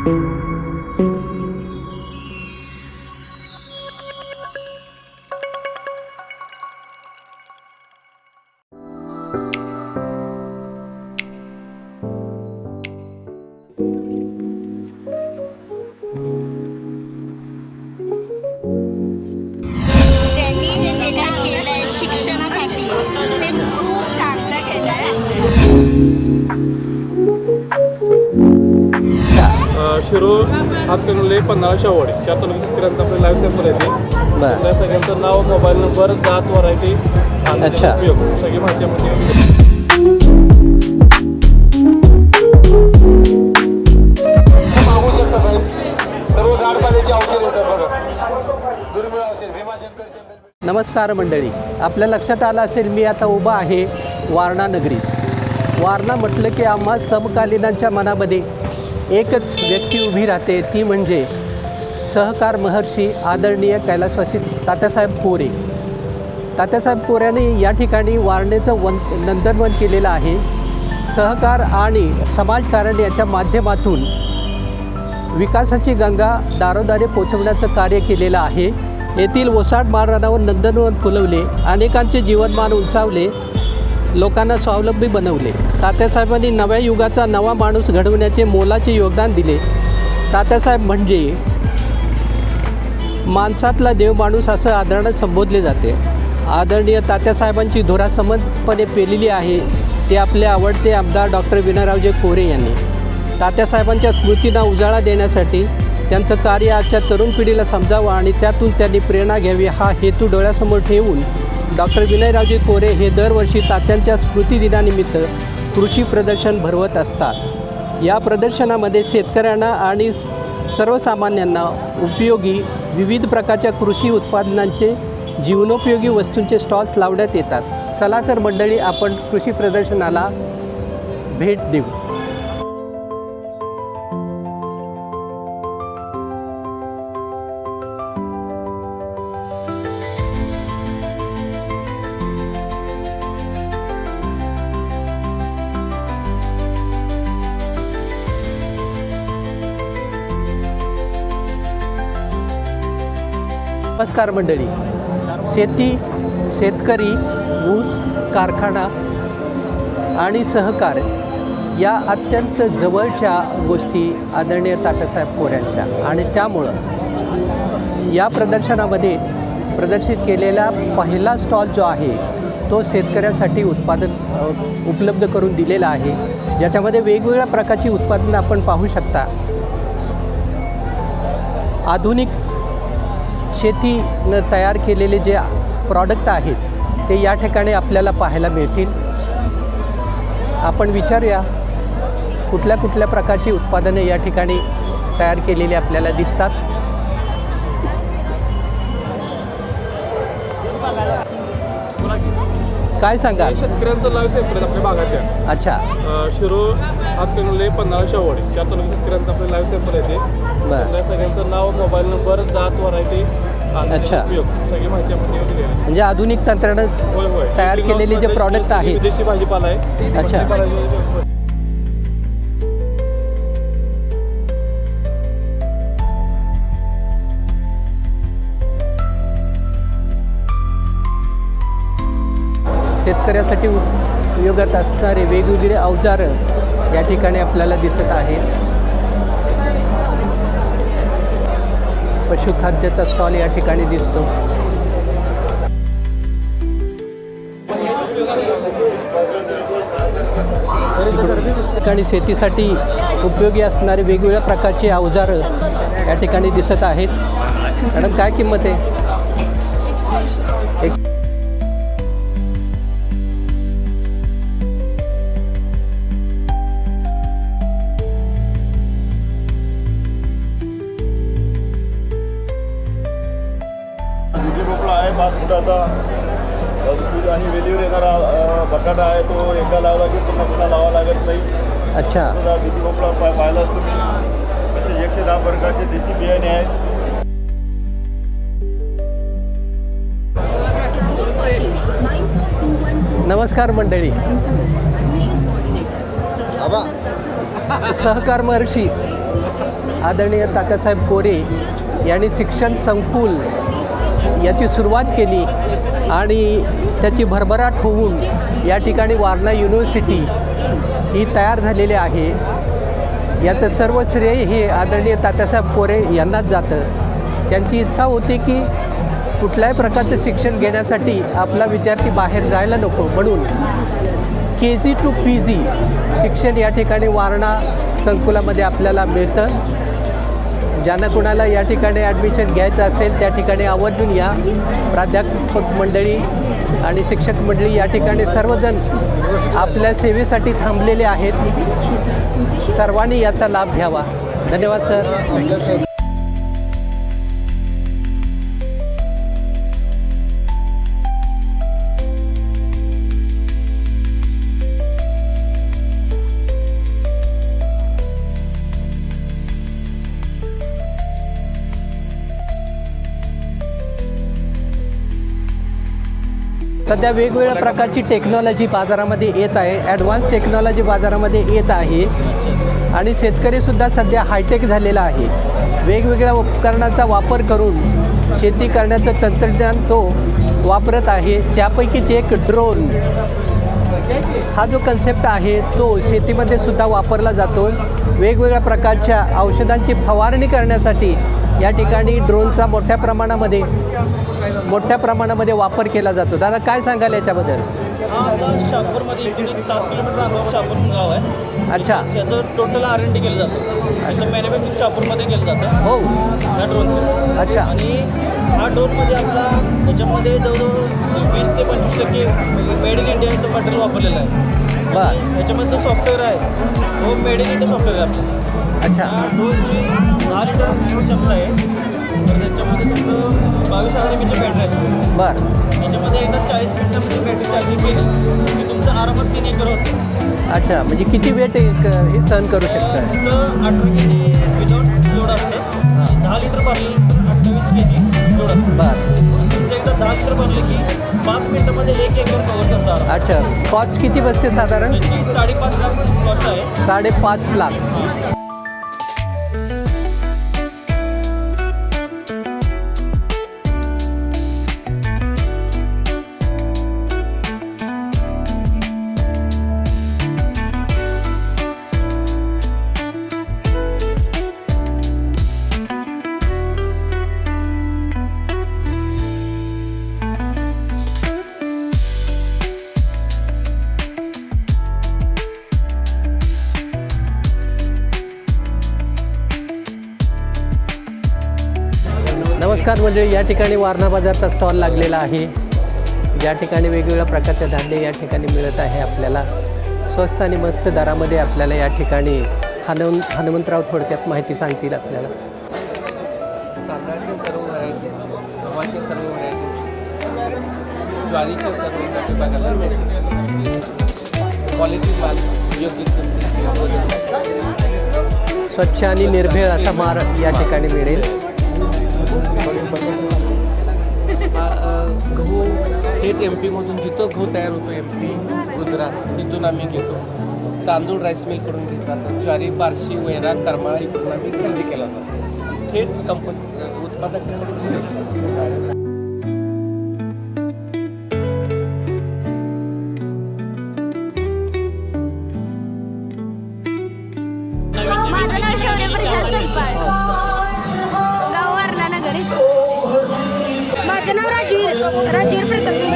त्यांनी हे जे काही केलंय शिक्षणासाठी ते खूप चांगलं केलंय. शिरूर हातकणंगले पन्हाळा शाहूवाडी 4 तालुका शेतकऱ्यांचा आपलं लाईव्ह सॅम्पल आहे ते. त्या सगळ्यांचं नाव, मोबाईल नंबर, जात, व्हरायटी आणि त्याचा उपयोग सगळी माहिती आपण मागू शकता साहेब. सर्व गाडपाल्याची औषध येतात बघा. दुर्मिळ औषध भीमाशंकर. नमस्कार मंडळी, आपल्या लक्षात आलं असेल मी आता उभा आहे वारणा नगरीत. वारणा म्हटलं की आम्हा समकालीनांच्या मनामध्ये एकच व्यक्ती उभी राहते, ती म्हणजे सहकार महर्षी आदरणीय कैलासवासी तात्यासाहेब कोरे. तात्यासाहेब कोऱ्यांनी या ठिकाणी वारणेचं नंदनवन केलेलं आहे. सहकार आणि समाजकारण याच्या माध्यमातून विकासाची गंगा दारोदारी पोचवण्याचं कार्य केलेलं आहे. येथील ओसाड माळरानावर नंदनवन फुलवले, अनेकांचे जीवनमान उंचावले, लोकांना स्वावलंबी बनवले. तात्यासाहेबांनी नव्या युगाचा नवा माणूस घडवण्याचे मोलाचे योगदान दिले. तात्यासाहेब म्हणजे माणसातला देव माणूस असं आदरानं संबोधले जाते. आदरणीय तात्यासाहेबांची धुरा समंतपणे पेलेली आहे. ते आपले आवडते आमदार डॉक्टर विनयरावजी कोरे यांनी. तात्यासाहेबांच्या स्मृतींना उजाळा देण्यासाठी त्यांचं कार्य आजच्या तरुण पिढीला समजावं आणि त्यातून त्यांनी प्रेरणा घ्यावी हा हेतू डोळ्यासमोर ठेवून डॉक्टर विनयरावजी कोरे हे दरवर्षी तात्यांच्या स्मृतिदिनानिमित्त कृषी प्रदर्शन भरवत असतात. या प्रदर्शनामध्ये शेतकऱ्यांना आणि सर्वसामान्यांना उपयोगी विविध प्रकारच्या कृषी उत्पादनांचे, जीवनोपयोगी वस्तूंचे स्टॉल्स लावण्यात येतात. चला तर मंडळी, आपण कृषी प्रदर्शनाला भेट देऊ. नमस्कार मंडळी, शेती, शेतकरी, ऊस, कारखाना आणि सहकार या अत्यंत जवळच्या गोष्टी आदरणीय तात्यासाहेब कोऱ्यांच्या, आणि त्यामुळं या प्रदर्शनामध्ये प्रदर्शित केलेला पहिला स्टॉल जो आहे तो शेतकऱ्यांसाठी उपलब्ध करून दिलेला आहे, ज्याच्यामध्ये वेगवेगळ्या प्रकारची उत्पादनं आपण पाहू शकता. आधुनिक शेतीनं तयार केलेले जे प्रॉडक्ट आहेत ते या ठिकाणी आपल्याला पाहायला मिळतील. आपण विचारूया कुठल्या कुठल्या प्रकारची उत्पादने या ठिकाणी तयार केलेली आपल्याला दिसतात. काय सांगाल? शेतकऱ्यांचं लाईव्ह सॅम्पल आहे आपल्या भागाच्या. अच्छा. शिरूर हातकणंगले पन्हाळा शाहूवाडी 4 तालुका शेतकऱ्यांचं आपलं लाईव्ह सॅम्पल आहे ते. त्या सगळ्यांचं नाव, मोबाईल नंबर, जात, व्हरायटी आणि त्याचा उपयोग सगळी माहिती आपण दिलेली आहे. म्हणजे आधुनिक तंत्रानं तयार केलेले जे प्रॉडक्ट आहेत. विदेशी भाजीपाला आहे. अच्छा. शेतकऱ्यासाठी उपयोगात असणारे वेगवेगळे अवजारं या ठिकाणी आपल्याला दिसत आहेत. पशुखाद्याचा स्टॉल या ठिकाणी दिसतो. ठिकाणी शेतीसाठी उपयोगी असणारे वेगवेगळ्या प्रकारचे अवजारं या ठिकाणी दिसत आहेत. मॅडम, काय किंमत आहे? भोपळा आहे 5 फुटाचा आणि वेलीवर येणारा बटाटा आहे, तो एकदा लावला की पुन्हा लावा लागत नाही. अच्छा. दुधी भोपळा पाहिलाच तुम्ही. असे 110 प्रकारचे देशी बियाणे आहेत. नमस्कार मंडळी. सहकार महर्षी आदरणीय तात्यासाहेब कोरे यांनी शिक्षण संकुल याची सुरुवात केली आणि त्याची भरभराट होऊन या ठिकाणी वारणा युनिव्हर्सिटी ही तयार झालेली आहे. याचं सर्व श्रेय हे आदरणीय तात्यासाहेब कोरे यांनाच जातं. त्यांची इच्छा होती की कुठल्याही प्रकारचं शिक्षण घेण्यासाठी आपला विद्यार्थी बाहेर जायला नको, म्हणून KG to PG शिक्षण या ठिकाणी वारणा संकुलामध्ये आपल्याला मिळतं. ज्यांना कोणाला या ठिकाणी ॲडमिशन घ्यायचं असेल त्या ठिकाणी आवर्जून या. प्राध्यापक मंडळी आणि शिक्षक मंडळी या ठिकाणी सर्वजण आपल्या सेवेसाठी थांबलेले आहेत. सर्वांनी याचा लाभ घ्यावा. धन्यवाद सर. सध्या वेगवेगळ्या प्रकारची टेक्नॉलॉजी बाजारामध्ये येत आहे. ॲडव्हान्स टेक्नॉलॉजी बाजारामध्ये येत आहे आणि शेतकरीसुद्धा सध्या हायटेक झालेला आहे. वेगवेगळ्या उपकरणांचा वापर करून शेती करण्याचं तंत्रज्ञान तो वापरत आहे. त्यापैकीच एक ड्रोन हा जो कन्सेप्ट आहे तो शेतीमध्ये सुद्धा वापरला जातो. वेगवेगळ्या प्रकारच्या औषधांची फवारणी करण्यासाठी या ठिकाणी ड्रोनचा मोठ्या प्रमाणामध्ये वापर केला जातो. दादा काय सांगाल याच्याबद्दल? शहापूरमध्ये इथून 7 किलोमीटर अंतरावर शहापूर गाव आहे. अच्छा. याचं टोटल R&D केलं जातं. त्याचं मॅन्युफॅक्चरिंग शहापूरमध्ये केलं जातं. हो. या ड्रोनचं. अच्छा. आणि हा ड्रोनमध्ये आपला त्याच्यामध्ये जवळजवळ 20 ते 25% मेड इन इंडियाचं मटेरियल वापरलेलं आहे. बरं. ह्याच्यामध्ये जो सॉफ्टवेअर आहे तो मेड इन इंडिया सॉफ्टवेअर आहे आपलं. अच्छा. या ड्रोनची 10 लिटर क्षमता आहे. तर त्याच्यामध्ये तुमचं 22,000 mAhची बॅटरी आहे. बरं. त्याच्यामध्ये एकदा 40 मिनिटामध्ये बॅटरी चार्जिंग केली की तुमचं आरामात 3 एकर होतं. अच्छा, म्हणजे किती वेट हे सहन करू शकतं? तुमचं 18 kg विदाउट लोड असतं. 10 लिटर भरले तर 28 kg लोड असतं. बरं. तुमचं एकदा 10 लिटर भरले की 5 मिनिटामध्ये 1 एकर कव्हर करतात. अच्छा, कॉस्ट किती बसते साधारण? त्याची 5.5 लाख कॉस्ट आहे. 5.5 लाख. नमस्कार मंडळी, या ठिकाणी वारणा बाजारचा स्टॉल लागलेला आहे. या ठिकाणी वेगवेगळ्या प्रकारचे धान्य या ठिकाणी मिळत आहे. आपल्याला स्वस्त आणि मस्त दरामध्ये आपल्याला या ठिकाणी हनुमंतराव थोडक्यात माहिती सांगतील आपल्याला. तांदळाचे सर्व व्हरायटी, गव्हाचे सर्व व्हरायटी, ज्वारीचे सर्व व्हरायटी बघायला मिळते. क्वालिटी माल योग्य किंमतीत स्वच्छ आणि निर्भेळ असा माल या ठिकाणी मिळेल. गहू थेट MP मधून जिथं गहू तयार होतो MP, गुजरात तिथून आम्ही घेतो. तांदूळ राईस मिलकडून घेतला जातो. ज्वारी, बार्शी, वैरा, करमाळा इकडून आम्ही खरेदी केला जातो. थेट कंपनी उत्पादकांकडून. माझं नाव शौर्य प्रसाद संपाळ, गाव वारणा नगर. माझं नाव राजवीर प्रताप सिंग,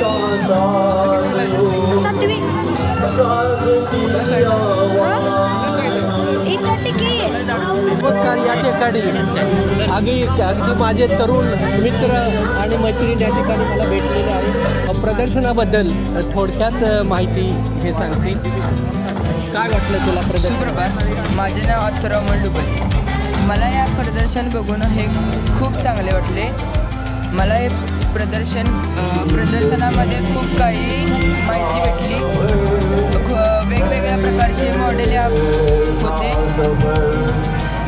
7वी. इथं टिकी. नमस्कार. या ठिकाणी अगदी माझे तरुण मित्र आणि मैत्रीण या ठिकाणी मला भेटलेले आहेत. प्रदर्शनाबद्दल थोडक्यात माहिती हे सांगतील. काय वाटलं तुला प्रदर्शन? सुप्रभात, माझे नाव अथर्व मंडुबे. मला या प्रदर्शन बघून हे खूप चांगले वाटले. मला हे प्रदर्शनामध्ये खूप काही माहिती भेटली. वेगवेगळ्या प्रकारचे मॉडेल होते.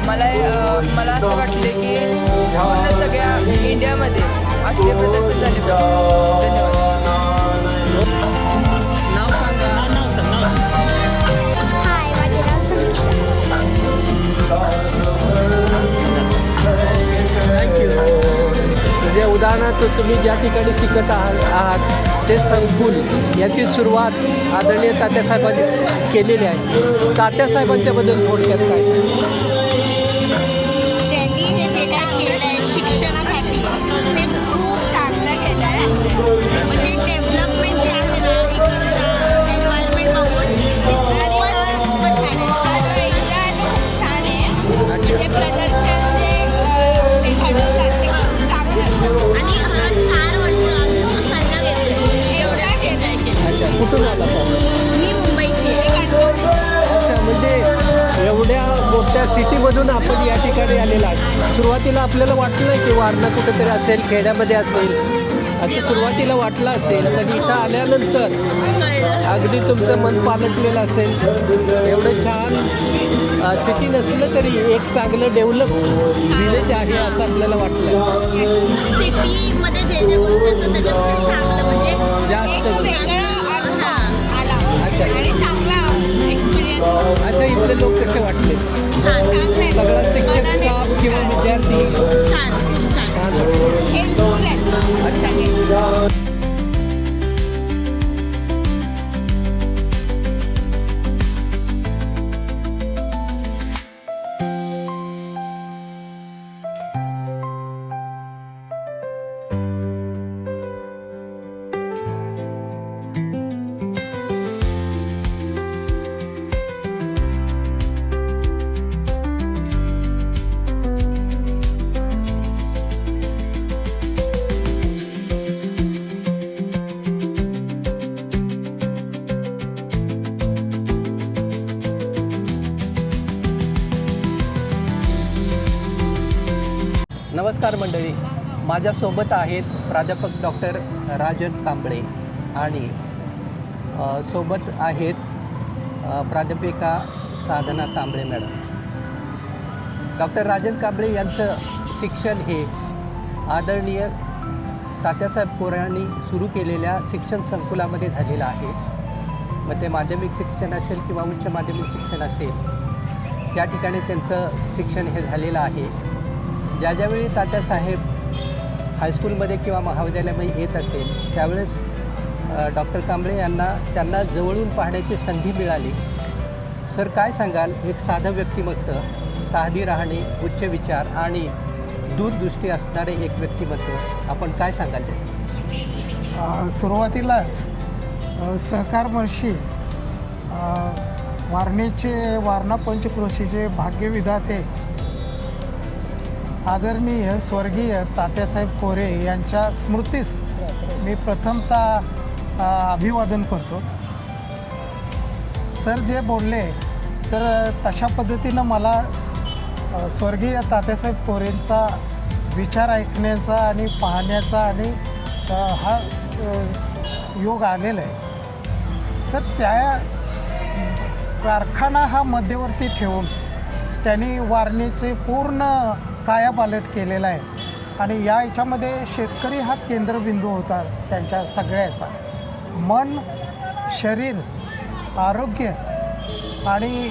मला असं वाटले की पूर्ण सगळ्या इंडियामध्ये असले प्रदर्शन झाले पाहिजे. धन्यवाद. नाव सांगा. हाय, माझे नाव समीक्षा. उदाहरणार्थ तुम्ही ज्या ठिकाणी शिकत आहात ते संकुल याची सुरुवात आदरणीय तात्यासाहेबांनी केलेली आहे. तात्यासाहेबांच्याबद्दल थोडक्यात काय सांगा? त्यांनी हे जे काय केलं आहे शिक्षणासाठी ते खूप चांगलं केलं आहे. म्हणजे डेव्हलपमेंट जे आहे ना इकडचं एन्व्हायरमेंट बघून खूपच छान आहे. खूप छान आहे. हे प्रदर्शन ते घडवतात ते खूप चांगलं आणि 4 वर्ष सल्ला घेतलं एवढा केलं. अच्छा, कुठून आला मी मुंबईची आहे. अच्छा, म्हणजे एवढ्या मोठ्या सिटीमधून आपण या ठिकाणी आलेला आहे. सुरुवातीला आपल्याला वाटलं की वारणा कुठेतरी असेल, खेड्यामध्ये असेल असं सुरुवातीला वाटलं असेल, पण इथं आल्यानंतर अगदी तुमचं मन पालटलेलं असेल. एवढं छान सिटी नसलं तरी एक चांगलं डेव्हलप विलेज आहे असं आपल्याला वाटलं. सिटीमध्ये जे जे गोष्टी असतात त्याच्यापेक्षा चांगलं म्हणजे जास्त अच्छा आणि चांगला एक्सपिरियन्स. अच्छा, इथले लोक कसे वाटले? छान सगळं शिक्षक स्टाफ किंवा विद्यार्थी छान छान छान वाटले. हेल्पफुल आहे. अच्छा. नमस्कार मंडळी, माझ्यासोबत आहेत प्राध्यापक डॉक्टर राजन कांबळे आणि सोबत आहेत प्राध्यापिका साधना कांबळे मॅडम. डॉक्टर राजन कांबळे यांचं शिक्षण हे आदरणीय तात्यासाहेब कोऱ्यांनी सुरू केलेल्या शिक्षण संकुलामध्ये झालेलं आहे. मग ते माध्यमिक शिक्षण असेल किंवा उच्च माध्यमिक शिक्षण असेल, त्या ठिकाणी त्यांचं शिक्षण हे झालेलं आहे. ज्यावेळी तात्यासाहेब हायस्कूलमध्ये किंवा महाविद्यालयामध्ये येत असेल त्यावेळेस डॉक्टर कांबळे यांना त्यांना जवळून पाहण्याची संधी मिळाली. सर, काय सांगाल? एक साधं व्यक्तिमत्व, साधी राहणे, उच्च विचार आणि दूरदृष्टी असणारे एक व्यक्तिमत्व, आपण काय सांगाल ते? सुरुवातीलाच सहकार महर्षी वारणेचे वारणा पंचक्रोशीचे भाग्यविधाते आदरणीय स्वर्गीय तात्यासाहेब कोरे यांच्या स्मृतीस मी प्रथमतः अभिवादन करतो. सर जे बोलले तर तशा पद्धतीनं मला स्वर्गीय तात्यासाहेब कोरेंचा विचार ऐकण्याचा आणि पाहण्याचा आणि हा योग आलेला आहे. तर त्या कारखाना हा मध्यवर्ती ठेवून त्यांनी वारणेचे पूर्ण कायापालट केलेला आहे आणि या याच्यामध्ये शेतकरी हा केंद्रबिंदू होता त्यांच्या सगळ्याचा. मन, शरीर, आरोग्य आणि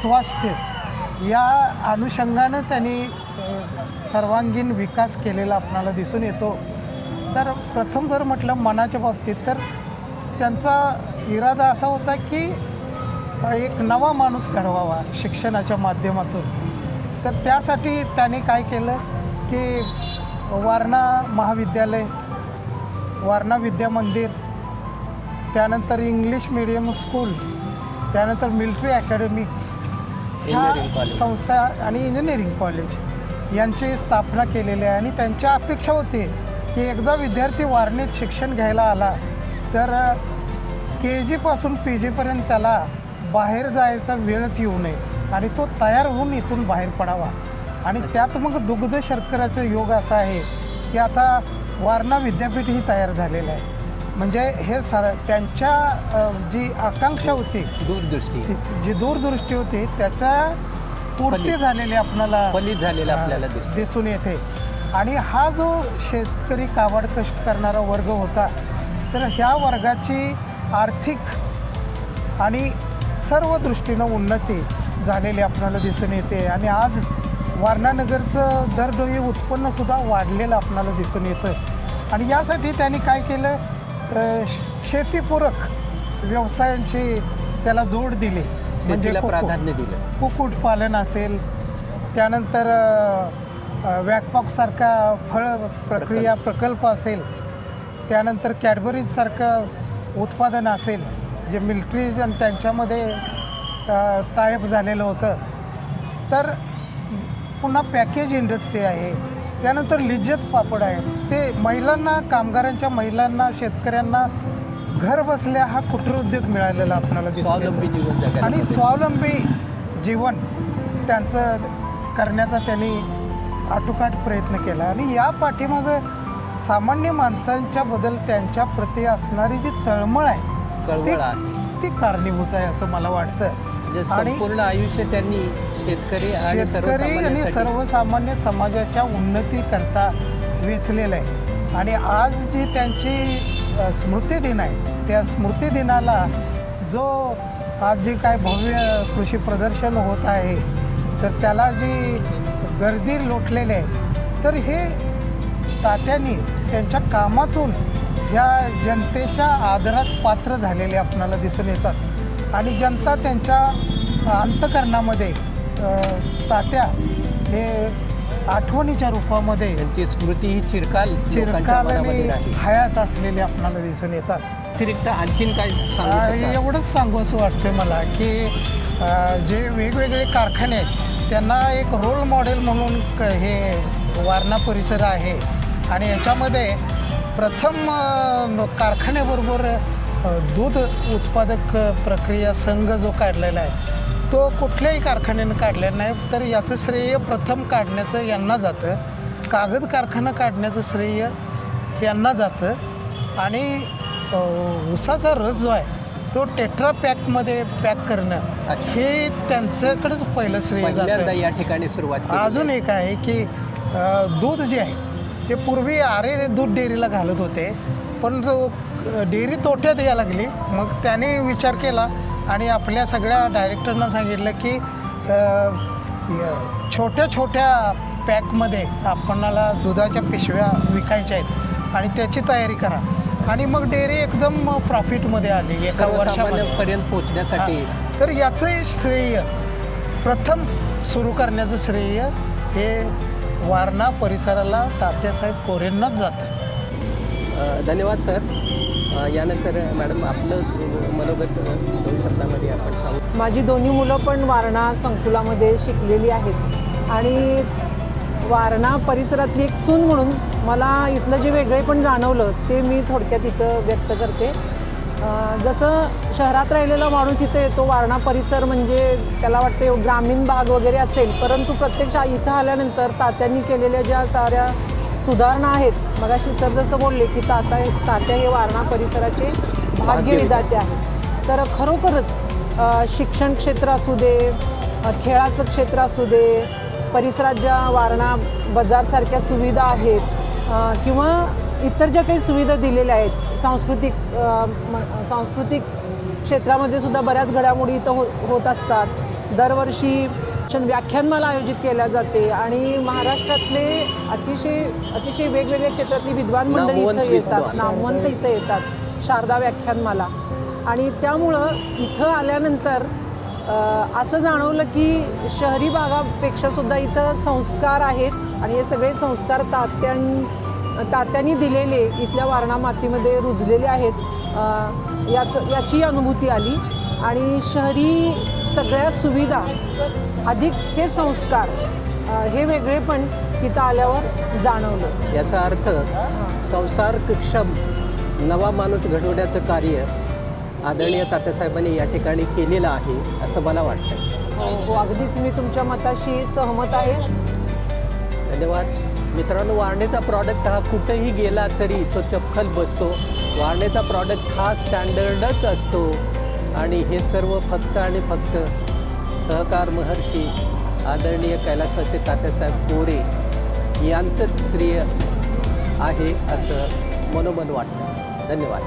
स्वास्थ्य या अनुषंगानं त्यांनी सर्वांगीण विकास केलेला आपणाला दिसून येतो. तर प्रथम जर म्हटलं मनाच्या बाबतीत तर त्यांचा इरादा असा होता की एक नवा माणूस घडवावा शिक्षणाच्या माध्यमातून. तर त्यासाठी त्यांनी काय केलं की वारणा महाविद्यालय, वारणा विद्या मंदिर, त्यानंतर इंग्लिश मीडियम स्कूल, त्यानंतर मिलिटरी अकॅडमी ह्या संस्था आणि इंजिनिअरिंग कॉलेज यांची स्थापना केलेली आहे. आणि त्यांच्या अपेक्षा होती की एकदा विद्यार्थी वारणेत शिक्षण घ्यायला आला तर KG पासून PG त्याला बाहेर जायचा वेळच येऊ नये आणि तो तयार होऊन इथून बाहेर पडावा. आणि त्यात मग दुग्ध शर्कराचा योग असा आहे की आता वारणा विद्यापीठही तयार झालेलं आहे. म्हणजे हे त्यांच्या जी आकांक्षा होती, जी दूरदृष्टी होती त्याच्या पूर्ती झालेली आपल्याला दिसून येते. आणि हा जो शेतकरी काबाड कष्ट करणारा वर्ग होता तर ह्या वर्गाची आर्थिक आणि सर्व दृष्टीनं उन्नती झालेली आपल्याला दिसून येते. आणि आज वारणानगरचं दरडोई उत्पन्नसुद्धा वाढलेलं आपणाला दिसून येतं. आणि यासाठी त्यांनी काय केलं, शेतीपूरक व्यवसायांची त्याला जोड दिली. शेतीला प्राधान्य दिलं. कुक्कुटपालन असेल, त्यानंतर वॅकपॉकसारखा फळ प्रक्रिया प्रकल्प असेल, त्यानंतर कॅडबरीजसारखं उत्पादन असेल, जे मिलिटरीज आणि त्यांच्यामध्ये टायअप झालेलं होतं. तर पुन्हा पॅकेज इंडस्ट्री आहे, त्यानंतर लिज्जत पापड आहे. ते महिलांना, कामगारांच्या महिलांना, शेतकऱ्यांना घर बसल्या हा कुटीरोद्योग मिळालेला आपल्याला स्वावलंबी जीवन जगायला आणि स्वावलंबी जीवन त्यांचं करण्याचा त्यांनी आटोकाट प्रयत्न केला. आणि या पाठीमागं सामान्य माणसांच्या बद्दल त्यांच्या प्रती असणारी जी तळमळ आहे, ती कारणीभूत आहे असं मला वाटतं. म्हणजे संपूर्ण आयुष्य त्यांनी शेतकरी आणि सर्वसामान्य समाजाच्या उन्नतीकरता वेचलेलं आहे. आणि आज जी त्यांची स्मृतिदिन आहे, त्या स्मृतिदिनाला जो आज जे काय भव्य कृषी प्रदर्शन होत आहे, तर त्याला जी गर्दी लोटलेली आहे, तर हे तात्यांनी त्यांच्या कामातून ह्या जनतेच्या आदरास पात्र झालेले आपणाला दिसून येतात. आणि जनता त्यांच्या अंतःकरणामध्ये तात्या हे आठवणीच्या रूपामध्ये त्यांची स्मृती ही चिरकाल आणि हयात असलेले आपणाला दिसून येतात. अतिरिक्त आणखीन काय सांगू? एवढंच सांगू असं वाटतं मला की जे वेगवेगळे कारखाने आहेत त्यांना एक रोल मॉडेल म्हणून हे वारणा परिसर आहे. आणि याच्यामध्ये प्रथम कारखान्याबरोबर दूध उत्पादक प्रक्रिया संघ जो काढलेला आहे तो कुठल्याही कारखान्यानं काढलेला नाही. तर याचं श्रेय प्रथम काढण्याचं यांना जातं. कागद कारखाना काढण्याचं श्रेय यांना जातं. आणि ऊसाचा रस जो आहे तो टेट्रा पॅकमध्ये पॅक करणं हे त्यांच्याकडेच पहिलं श्रेय जातं. या ठिकाणी सुरुवात. अजून एक आहे की दूध जे आहे ते पूर्वी आरे दूध डेअरीला घालत होते, पण डेअरी तोट्यात यायला लागली. मग त्याने विचार केला आणि आपल्या सगळ्या डायरेक्टरना सांगितलं की छोट्या छोट्या पॅकमध्ये आपणाला दुधाच्या पिशव्या विकायच्या आहेत आणि त्याची तयारी करा. आणि मग डेअरी एकदम प्रॉफिटमध्ये आली एका वर्षापर्यंत पोहोचण्यासाठी. तर याचं श्रेय प्रथम सुरू करण्याचं श्रेय हे वारणा परिसराला तात्यासाहेब कोरेंनाच जातं. धन्यवाद सर. यानंतर मॅडम आपलं मनोगत 2 शब्दामध्ये आपण सांगू. माझी दोन्ही मुलं पण वारणा संकुलामध्ये शिकलेली आहेत आणि वारणा परिसरातली एक सून म्हणून मला इथलं जे वेगळेपण जाणवलं ते मी थोडक्यात इथं व्यक्त करते. जसं शहरात राहिलेला माणूस इथं येतो, वारणा परिसर म्हणजे त्याला वाटते ग्रामीण भाग वगैरे असेल, परंतु प्रत्यक्ष इथं आल्यानंतर तात्यांनी केलेल्या ज्या साऱ्या सुधारणा आहेत, मगाशी सर जसं बोलले की तात्या हे वारणा परिसराचे भाग्यविधाते आहेत. तर खरोखरच शिक्षण क्षेत्र असू दे, खेळाचं क्षेत्र असू दे, परिसरात ज्या वारणा बाजारसारख्या सुविधा आहेत किंवा इतर ज्या काही सुविधा दिलेल्या आहेत, सांस्कृतिक क्षेत्रामध्ये सुद्धा बऱ्याच घडामोडी इथं होत असतात. दरवर्षी व्याख्यानमाला आयोजित केल्या जाते आणि महाराष्ट्रातले अतिशय वेगवेगळ्या क्षेत्रातली विद्वान मंडळी इथं येतात, नामवंत इथं येतात, शारदा व्याख्यानमाला. आणि त्यामुळं इथं आल्यानंतर असं जाणवलं की शहरी भागापेक्षा सुद्धा इथं संस्कार आहेत आणि हे सगळे संस्कार तात्यांनी दिलेले इथल्या वारणा मातीमध्ये रुजलेले आहेत. याची अनुभूती आली. आणि शहरी सगळ्या सुविधा अधिक हे संस्कार हे वेगळेपण तिथं आल्यावर जाणवलं. याचा अर्थ संसारक्षम नवा माणूस घडवण्याचं कार्य आदरणीय तात्यासाहेबांनी या ठिकाणी केलेलं आहे असं मला वाटतं. हो, अगदीच मी तुमच्या मताशी सहमत आहे. धन्यवाद. मित्रांनो, वारणेचा प्रॉडक्ट हा कुठेही गेला तरी तो चपखल बसतो. वारणेचा प्रॉडक्ट हा स्टँडर्डच असतो आणि हे सर्व फक्त आणि फक्त सहकार महर्षी आदरणीय कैलासवासी तात्यासाहेब कोरे यांचंच श्रेय आहे असं मनोमन वाटतं. धन्यवाद.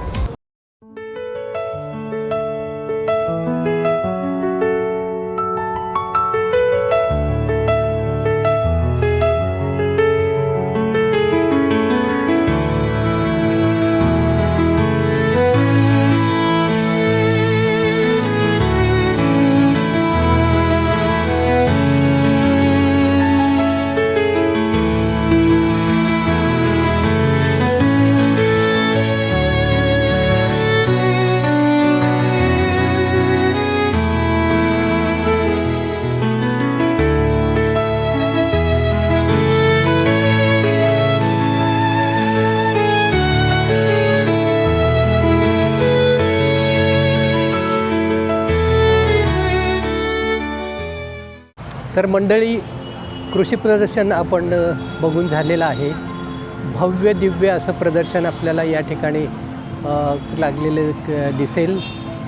तर मंडळी, कृषी प्रदर्शन आपण बघून झालेलं आहे. भव्य दिव्य असं प्रदर्शन आपल्याला या ठिकाणी लागलेले दिसेल.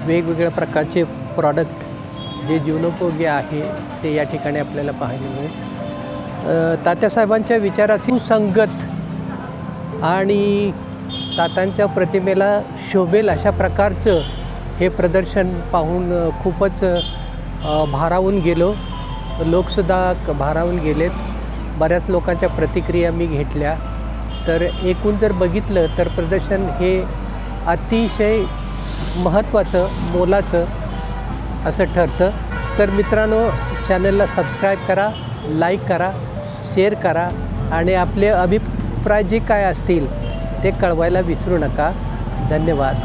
वेगवेगळ्या प्रकारचे प्रॉडक्ट जे जीवनोपयोगी आहे ते या ठिकाणी आपल्याला पाहायला मिळेल. तात्यासाहेबांच्या विचाराची सुसंगत आणि तात्यांच्या प्रतिमेला शोभेल अशा प्रकारचं हे प्रदर्शन पाहून खूपच भारावून गेलो. लोकसुद्धा भारावून गेलेत. बऱ्याच लोकांच्या प्रतिक्रिया मी घेतल्या. तर एकूण जर बघितलं तर प्रदर्शन हे अतिशय महत्त्वाचं, मोलाचं असं ठरतं. तर मित्रांनो, चॅनलला सबस्क्राईब करा, लाईक करा, शेअर करा आणि आपले अभिप्राय जे काय असतील ते कळवायला विसरू नका. धन्यवाद.